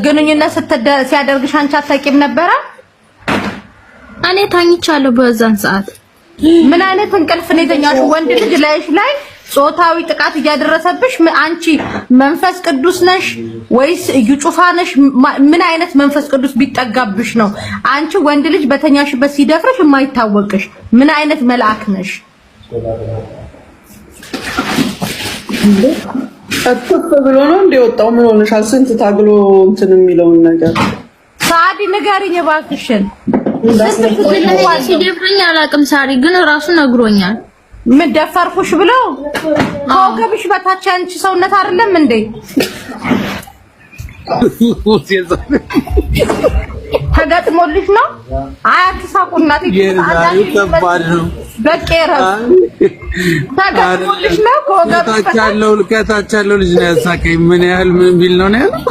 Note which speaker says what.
Speaker 1: ግንኙነት ሲያደርግሽ አንቺ አታውቂም ነበረ?
Speaker 2: እኔ ታኝቻለሁ በዛን ሰዓት።
Speaker 1: ምን አይነት እንቅልፍ ነው የተኛሽ? ወንድ ልጅ ላይ ጾታዊ ጥቃት እያደረሰብሽ አንቺ መንፈስ ቅዱስ ነሽ ወይስ እዩ ጩፋ ነሽ? ምን አይነት መንፈስ ቅዱስ ቢጠጋብሽ ነው አንቺ ወንድ ልጅ በተኛሽበት ሲደፍርሽ የማይታወቅሽ? ምን አይነት መልአክ ነሽ?
Speaker 3: አጥቶ ብሎ ነው እንደወጣው። ምን ሆነሻል? ስንት ታግሎ እንትን የሚለውን ነገር
Speaker 1: ሳዲ ንገሪኝ እባክሽን።
Speaker 2: ሲደፍረኝ አላውቅም። ሳሪ ግን ራሱ ነግሮኛል።
Speaker 1: ምን ደፈርኩሽ ብሎ ከወገብሽ በታች አንቺ ሰውነት አይደለም እንዴ? ተገጥሞልሽ ነው? አያትሳቁ እናቴ
Speaker 4: ከባድ ነው።
Speaker 1: በቄራ ተገጥሞልሽ ነው? ከወገብሽ
Speaker 4: ከታች ያለው ልጅ ነው ያሳቀኝ። ምን ያህል ምን ቢል ነው ያለው?